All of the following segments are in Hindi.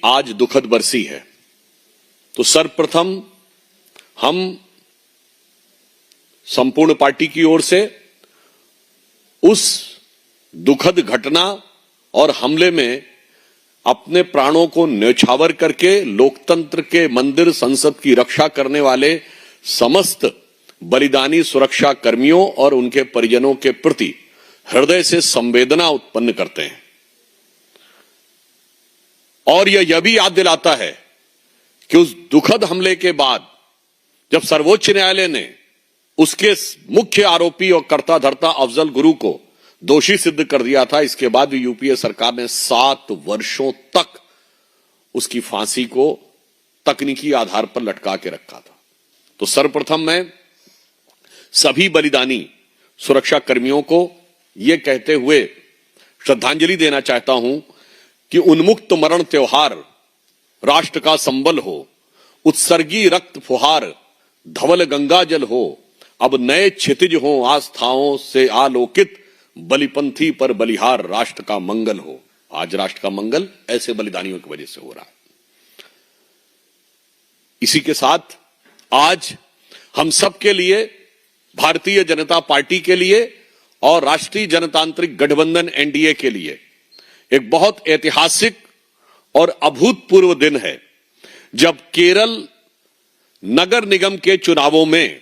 आज दुखद बरसी है, तो सर्वप्रथम हम संपूर्ण पार्टी की ओर से उस दुखद घटना और हमले में अपने प्राणों को न्यौछावर करके लोकतंत्र के मंदिर संसद की रक्षा करने वाले समस्त बलिदानी सुरक्षा कर्मियों और उनके परिजनों के प्रति हृदय से संवेदना उत्पन्न करते हैं। और यह भी याद दिलाता है कि उस दुखद हमले के बाद जब सर्वोच्च न्यायालय ने उसके मुख्य आरोपी और कर्ता धर्ता अफजल गुरु को दोषी सिद्ध कर दिया था, इसके बाद भी यूपीए सरकार ने 7 वर्षों तक उसकी फांसी को तकनीकी आधार पर लटका के रखा था। तो सर्वप्रथम मैं सभी बलिदानी सुरक्षा कर्मियों को यह कहते हुए श्रद्धांजलि देना चाहता हूं कि उन्मुक्त मरण त्योहार राष्ट्र का संबल हो, उत्सर्गी रक्त फुहार धवल गंगा जल हो, अब नए क्षितिज हो आस्थाओं से आलोकित बलिपंथी पर बलिहार राष्ट्र का मंगल हो। आज राष्ट्र का मंगल ऐसे बलिदानियों की वजह से हो रहा है। इसी के साथ आज हम सबके लिए, भारतीय जनता पार्टी के लिए और राष्ट्रीय जनतांत्रिक गठबंधन एनडीए के लिए एक बहुत ऐतिहासिक और अभूतपूर्व दिन है, जब केरल नगर निगम के चुनावों में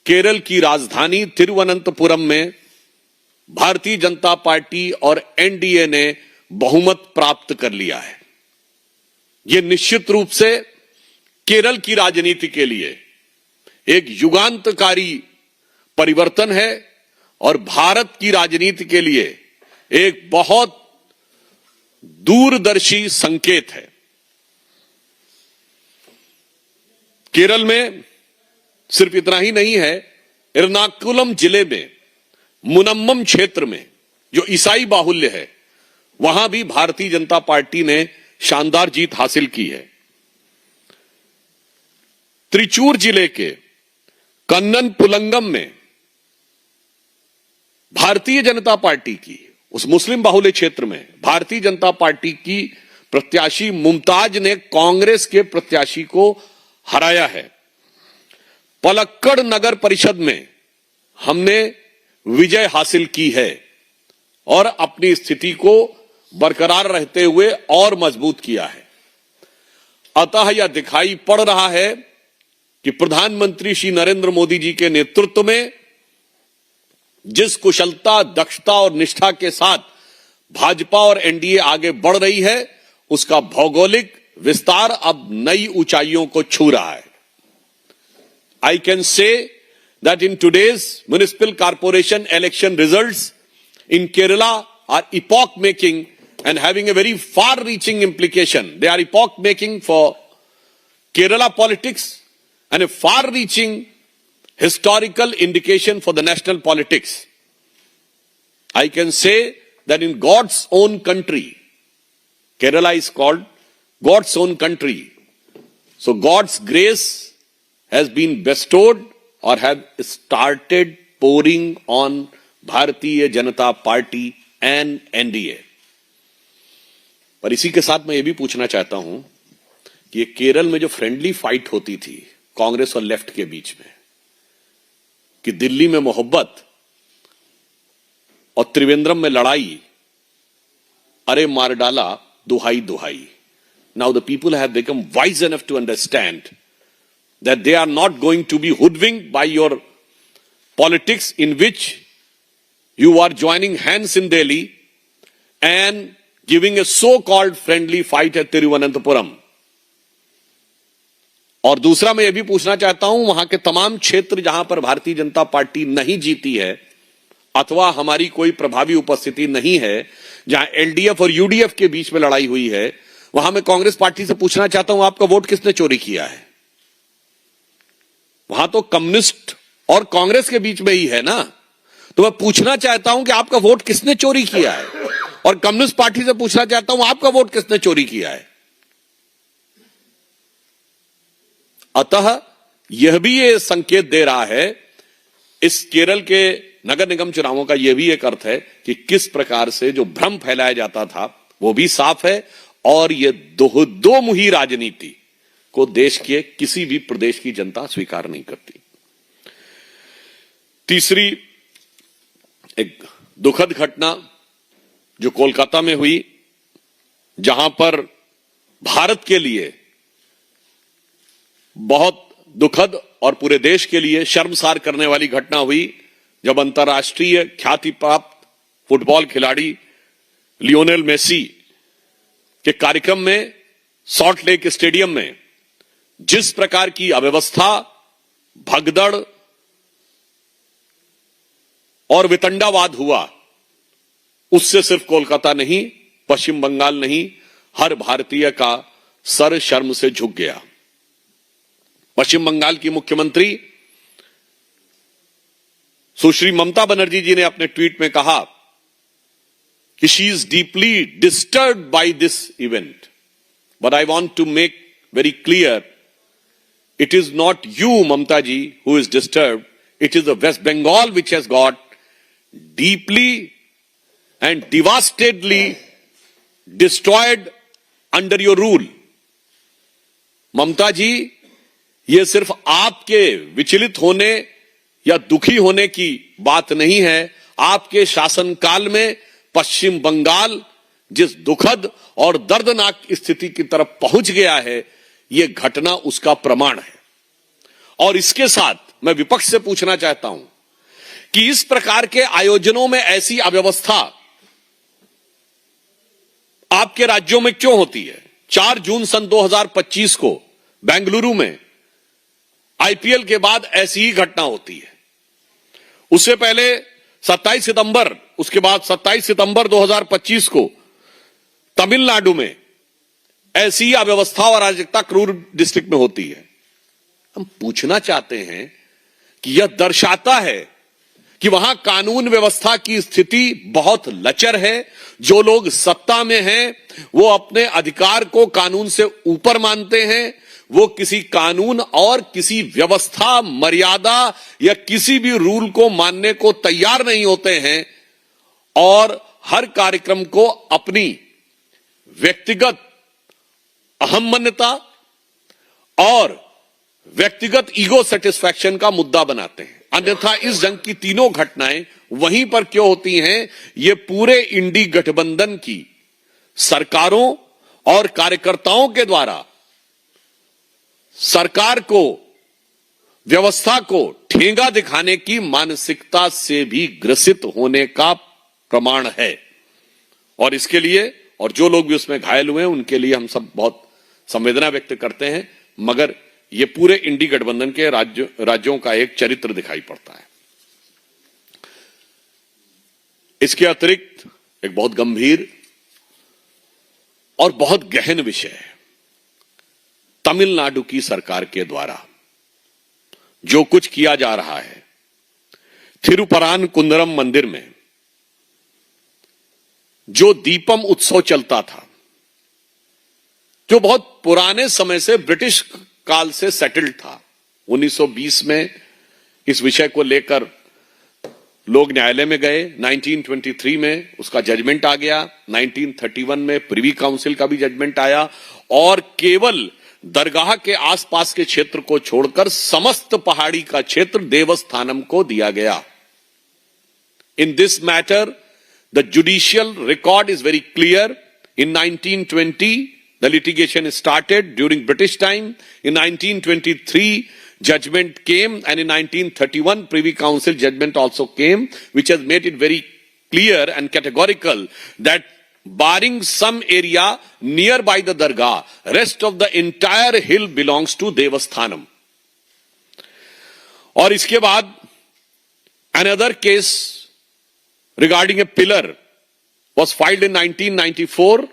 केरल की राजधानी तिरुवनंतपुरम में भारतीय जनता पार्टी और एनडीए ने बहुमत प्राप्त कर लिया है। यह निश्चित रूप से केरल की राजनीति के लिए एक युगांतकारी परिवर्तन है और भारत की राजनीति के लिए एक बहुत दूरदर्शी संकेत है। केरल में सिर्फ इतना ही नहीं है, एर्नाकुलम जिले में मुनम्मम क्षेत्र में जो ईसाई बाहुल्य है, वहां भी भारतीय जनता पार्टी ने शानदार जीत हासिल की है। त्रिचूर जिले के कन्नन पुलंगम में भारतीय जनता पार्टी की, उस मुस्लिम बाहुल्य क्षेत्र में भारतीय जनता पार्टी की प्रत्याशी मुमताज ने कांग्रेस के प्रत्याशी को हराया है। पलक्कड़ नगर परिषद में हमने विजय हासिल की है और अपनी स्थिति को बरकरार रहते हुए और मजबूत किया है। अतः यह दिखाई पड़ रहा है कि प्रधानमंत्री श्री नरेंद्र मोदी जी के नेतृत्व में जिस कुशलता, दक्षता और निष्ठा के साथ भाजपा और एनडीए आगे बढ़ रही है, उसका भौगोलिक विस्तार अब नई ऊंचाइयों को छू रहा है। I can say that in today's municipal corporation election results in Kerala are epoch-making and having a very far-reaching implication. They are epoch-making for Kerala politics and a far-reaching historical indication for the national politics. I can say that in God's own country, Kerala is called God's own country. So God's grace has been bestowed or have started pouring on Bharatiya Janata party and NDA. पर इसी के साथ मैं ये भी पूछना चाहता हूं कि ये केरल में जो फ्रेंडली फाइट होती थी कांग्रेस और लेफ्ट के बीच में, कि दिल्ली में मोहब्बत और त्रिवेंद्रम में लड़ाई, अरे मार डाला दुहाई दुहाई। Now the people have become wise enough to understand that they are not going to be hoodwinked by your politics in which you are joining hands in Delhi and giving a so-called friendly fight at Tiruvananthapuram. और दूसरा मैं ये भी पूछना चाहता हूं, वहां के तमाम क्षेत्र जहां पर भारतीय जनता पार्टी नहीं जीती है अथवा हमारी कोई प्रभावी उपस्थिति नहीं है, जहां एलडीएफ और यूडीएफ के बीच में लड़ाई हुई है, वहां मैं कांग्रेस पार्टी से पूछना चाहता हूं, आपका वोट किसने चोरी किया है? वहां तो कम्युनिस्ट और कांग्रेस के बीच में ही है ना। तो मैं पूछना चाहता हूं कि आपका वोट किसने चोरी किया है, और कम्युनिस्ट पार्टी से पूछना चाहता हूं आपका वोट किसने चोरी किया है। अतः यह भी ये संकेत दे रहा है, इस केरल के नगर निगम चुनावों का यह भी एक अर्थ है कि किस प्रकार से जो भ्रम फैलाया जाता था वो भी साफ है, और ये दो मुही राजनीति को देश के किसी भी प्रदेश की जनता स्वीकार नहीं करती। तीसरी एक दुखद घटना जो कोलकाता में हुई, जहां पर भारत के लिए बहुत दुखद और पूरे देश के लिए शर्मसार करने वाली घटना हुई, जब अंतर्राष्ट्रीय ख्याति प्राप्त फुटबॉल खिलाड़ी लियोनेल मेसी के कार्यक्रम में सॉल्ट लेक स्टेडियम में जिस प्रकार की अव्यवस्था, भगदड़ और वितंडावाद हुआ, उससे सिर्फ कोलकाता नहीं, पश्चिम बंगाल नहीं, हर भारतीय का सर शर्म से झुक गया। पश्चिम बंगाल की मुख्यमंत्री सुश्री ममता बनर्जी जी ने अपने ट्वीट में कहा कि she is deeply disturbed by this event, but I want to make very clear, it is not you, Mamta ji, who is disturbed. It is the West Bengal which has got deeply and devastedly destroyed under your rule. ममता जी, ये सिर्फ आपके विचलित होने या दुखी होने की बात नहीं है। आपके शासनकाल में पश्चिम बंगाल जिस दुखद और दर्दनाक स्थिति की तरफ पहुंच गया है, यह घटना उसका प्रमाण है। और इसके साथ मैं विपक्ष से पूछना चाहता हूं कि इस प्रकार के आयोजनों में ऐसी अव्यवस्था आपके राज्यों में क्यों होती है? 4 जून सन 2025 को बेंगलुरु में आईपीएल के बाद ऐसी ही घटना होती है। उससे पहले 27 सितंबर, उसके बाद 27 सितंबर 2025 को तमिलनाडु में ऐसी ही अव्यवस्था और अराजकता क्रूर डिस्ट्रिक्ट में होती है। हम पूछना चाहते हैं कि यह दर्शाता है कि वहां कानून व्यवस्था की स्थिति बहुत लचर है। जो लोग सत्ता में हैं, वो अपने अधिकार को कानून से ऊपर मानते हैं। वो किसी कानून और किसी व्यवस्था, मर्यादा या किसी भी रूल को मानने को तैयार नहीं होते हैं और हर कार्यक्रम को अपनी व्यक्तिगत अहम्मन्यता और व्यक्तिगत ईगो सेटिस्फैक्शन का मुद्दा बनाते हैं। अन्यथा इस जंग की तीनों घटनाएं वहीं पर क्यों होती हैं? ये पूरे इंडी गठबंधन की सरकारों और कार्यकर्ताओं के द्वारा सरकार को, व्यवस्था को ठेंगा दिखाने की मानसिकता से भी ग्रसित होने का प्रमाण है। और इसके लिए, और जो लोग भी उसमें घायल हुए हैं, उनके लिए हम सब बहुत संवेदना व्यक्त करते हैं। मगर ये पूरे इंडी गठबंधन के राज्यों का एक चरित्र दिखाई पड़ता है। इसके अतिरिक्त एक बहुत गंभीर और बहुत गहन विषय है, तमिलनाडु की सरकार के द्वारा जो कुछ किया जा रहा है। थिरुपरान कुंदरम मंदिर में जो दीपम उत्सव चलता था, जो बहुत पुराने समय से ब्रिटिश काल से सेटल्ड था, 1920 में इस विषय को लेकर लोग न्यायालय में गए। 1923 में उसका जजमेंट आ गया। 1931 में प्रिवी काउंसिल का भी जजमेंट आया और केवल दरगाह के आसपास के क्षेत्र को छोड़कर समस्त पहाड़ी का क्षेत्र देवस्थानम को दिया गया। In this matter the judicial record is very clear. In 1920, the litigation started during British time. In 1923, judgment came, and in 1931, Privy Council judgment also came, which has made it very clear and categorical that barring some area nearby the Dargah, rest of the entire hill belongs to Devasthanam. और इसके बाद another case regarding a pillar was filed in 1994,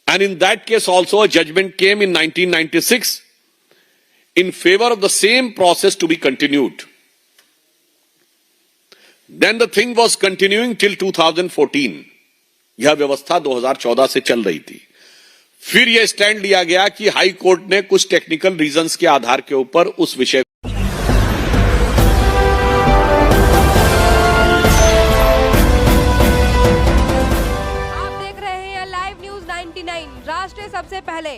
and in that case also a judgment came in 1996 in favor of the same process to be continued. Then the thing was continuing till 2014. यह व्यवस्था 2014 से चल रही थी। फिर यह स्टैंड लिया गया कि हाई कोर्ट ने कुछ टेक्निकल रीजंस के आधार के ऊपर उस विषय आप देख रहे हैं लाइव न्यूज 9 99 राष्ट्र सबसे पहले।